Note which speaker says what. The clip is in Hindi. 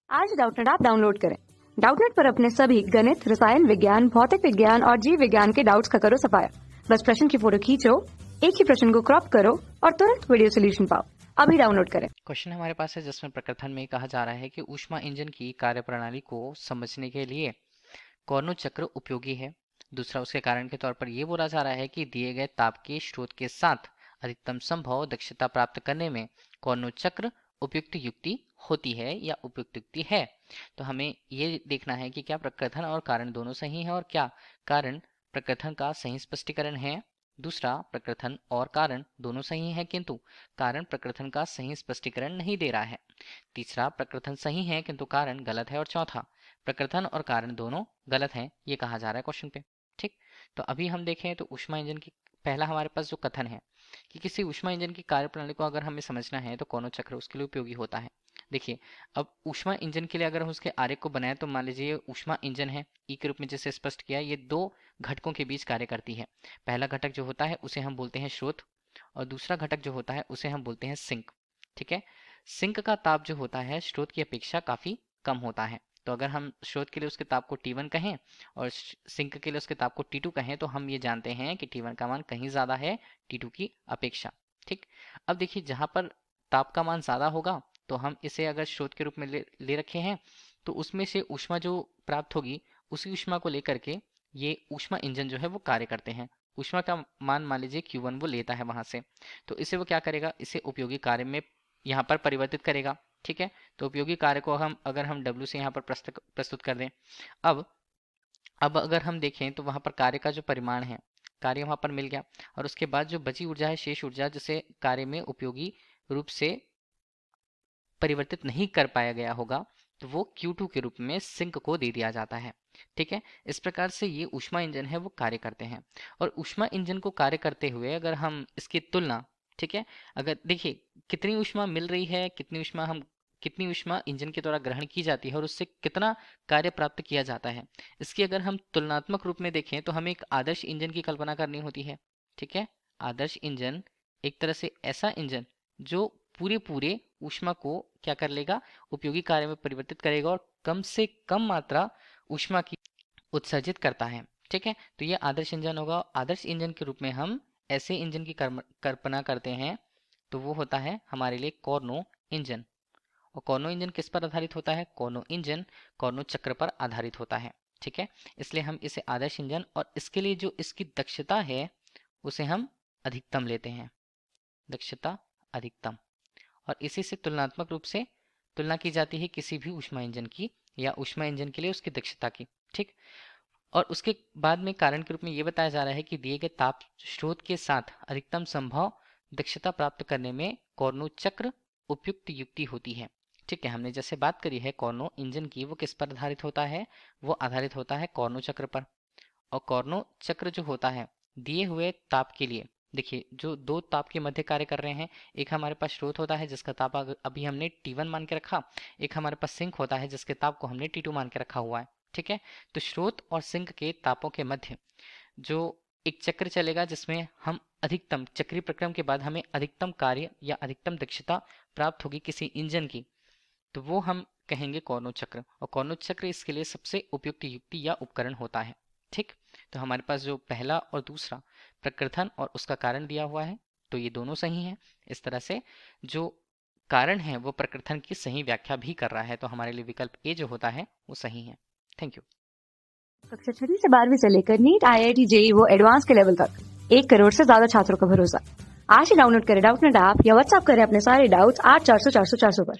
Speaker 1: आज डाउटनेट ऐप डाउनलोड करें। डाउटनेट पर अपने सभी गणित, रसायन विज्ञान, भौतिक विज्ञान और जीव विज्ञान के डाउट्स का करो सफाया। बस प्रश्न की फोटो खींचो, एक ही प्रश्न को क्रॉप करो और तुरंत वीडियो सोल्यूशन पाओ। अभी डाउनलोड करें।
Speaker 2: क्वेश्चन हमारे पास है जिसमें प्रकथन में कहा जा रहा है कि ऊष्मा इंजन की कार्यप्रणाली को समझने के लिए कार्नो चक्र उपयोगी है। दूसरा, उसके कारण के तौर पर यह बोला जा रहा है कि दिए गए ताप के स्रोत के साथ अधिकतम संभव दक्षता प्राप्त करने में कार्नो चक्र उपयुक्त युक्ति होती है या उपयुक्त युक्ति है। तो हमें ये देखना है कि क्या प्रकथन और कारण दोनों सही है और क्या कारण प्रकथन का सही स्पष्टीकरण है। दूसरा, प्रकथन और कारण दोनों सही है किंतु कारण प्रकथन का सही स्पष्टीकरण नहीं दे रहा है। तीसरा, प्रकथन सही है किंतु कारण गलत है। और चौथा, प्रकथन और कारण दोनों गलत हैं, ये कहा जा रहा है क्वेश्चन पे। ठीक, तो अभी हम देखें तो ऊष्मा इंजन की पहला हमारे पास जो कथन है कि किसी ऊष्मा इंजन की कार्यप्रणाली को अगर हमें समझना है तो कार्नो चक्र उसके लिए उपयोगी होता है। देखिए, अब ऊष्मा इंजन के लिए अगर हम उसके आरेख को बनाए तो मान लीजिए ये ऊष्मा इंजन है, ई के रूप में जैसे स्पष्ट किया, ये दो घटकों के बीच कार्य करती है। पहला घटक जो होता है उसे हम बोलते हैं स्रोत और दूसरा घटक जो होता है उसे हम बोलते हैं सिंक। ठीक है, सिंक का ताप जो होता है स्रोत की अपेक्षा काफी कम होता है। तो अगर हम स्रोत के लिए उसके ताप को T1 कहें और सिंक के लिए उसके ताप को T2 कहें तो हम ये जानते हैं कि T1 का मान कहीं ज्यादा है T2 की अपेक्षा। ठीक, अब देखिए जहां पर ताप का मान ज्यादा होगा तो हम इसे अगर स्रोत के रूप में ले रखे हैं तो उसमें से ऊष्मा जो प्राप्त होगी उसी ऊष्मा को लेकर के ये ऊष्मा इंजन जो है वो कार्य करते हैं। ऊष्मा का मान मान लीजिए Q1 वो लेता है वहां से, तो इसे वो क्या करेगा, इसे उपयोगी कार्य में यहाँ पर परिवर्तित करेगा। ठीक है, तो उपयोगी कार्य को हम अगर हम W से यहाँ पर प्रस्तुत कर दें, अब अगर हम देखें तो वहां पर कार्य का जो परिमाण है, कार्य वहां पर मिल गया और उसके बाद जो बची ऊर्जा है, शेष ऊर्जा जिसे कार्य में उपयोगी रूप से परिवर्तित नहीं कर पाया गया होगा, तो वो Q2 के रूप में सिंक को दे दिया जाता है। ठीक है, इस प्रकार से ये ऊष्मा इंजन है वो कार्य करते हैं। और ऊष्मा इंजन को कार्य करते हुए अगर हम इसकी तुलना, ठीक है, अगर देखिए कितनी ऊष्मा मिल रही है, कितनी ऊष्मा इंजन के द्वारा ग्रहण की जाती है और उससे कितना कार्य प्राप्त किया जाता है, इसकी अगर हम तुलनात्मक रूप में देखें तो हमें एक आदर्श इंजन की कल्पना करनी होती है। ठीक है, आदर्श इंजन एक तरह से ऐसा इंजन जो पूरे ऊष्मा को क्या कर लेगा, उपयोगी कार्य में परिवर्तित करेगा और कम से कम मात्रा ऊष्मा की उत्सर्जित करता है। ठीक है, तो ये आदर्श इंजन होगा। आदर्श इंजन के रूप में हम ऐसे इंजन की कल्पना करते हैं तो वो होता है हमारे लिए कार्नो इंजन। और कार्नो इंजन किस पर आधारित होता है, कार्नो इंजन कार्नो चक्र पर आधारित होता है। ठीक है, इसलिए हम इसे आदर्श इंजन और इसके लिए जो इसकी दक्षता है उसे हम अधिकतम लेते हैं, दक्षता अधिकतम। और इसी से तुलनात्मक रूप से तुलना की जाती है किसी भी ऊष्मा इंजन की या ऊष्मा इंजन के लिए उसकी दक्षता की। ठीक, और उसके बाद में कारण के रूप में यह बताया जा रहा है कि दिए गए ताप स्रोत के साथ अधिकतम संभव दक्षता प्राप्त करने में कार्नो चक्र उपयुक्त युक्ति होती है। ठीक है, हमने जैसे बात करी है कार्नो इंजन की, वो किस पर आधारित होता है, वो आधारित होता है कार्नो चक्र पर। और कार्नो चक्र जो होता है दिए हुए ताप के लिए, देखिए जो दो ताप के मध्य कार्य कर रहे हैं, एक हमारे पास स्रोत होता है जिसका ताप अभी हमने T1 मान के रखा, एक हमारे पास सिंक होता है जिसके ताप को हमने T2 मान के रखा हुआ है। ठीक है, तो स्रोत और सिंक के तापों के मध्य जो एक चक्र चलेगा जिसमें हम अधिकतम चक्रीय प्रक्रम के बाद हमें अधिकतम कार्य या अधिकतम दक्षता प्राप्त होगी किसी इंजन की, तो वो हम कहेंगे कार्नो चक्र। और कार्नो चक्र इसके लिए सबसे उपयुक्त युक्ति या उपकरण होता है। ठीक, तो हमारे पास जो पहला और दूसरा प्रकथन और उसका कारण दिया हुआ है तो ये दोनों सही हैं। इस तरह से जो कारण है वो प्रकथन की सही व्याख्या भी कर रहा है, तो हमारे लिए विकल्प ए जो होता है वो सही है। Thank you.
Speaker 1: कक्षा 6 से 12वीं से लेकर नीट, IIT, JEE वो एडवांस के लेवल तक 1 करोड़ से ज्यादा छात्रों का भरोसा। आज ही डाउनलोड करें डाउटनेट ऐप या व्हाट्सएप करें अपने सारे डाउट्स 8400 400 400 पर।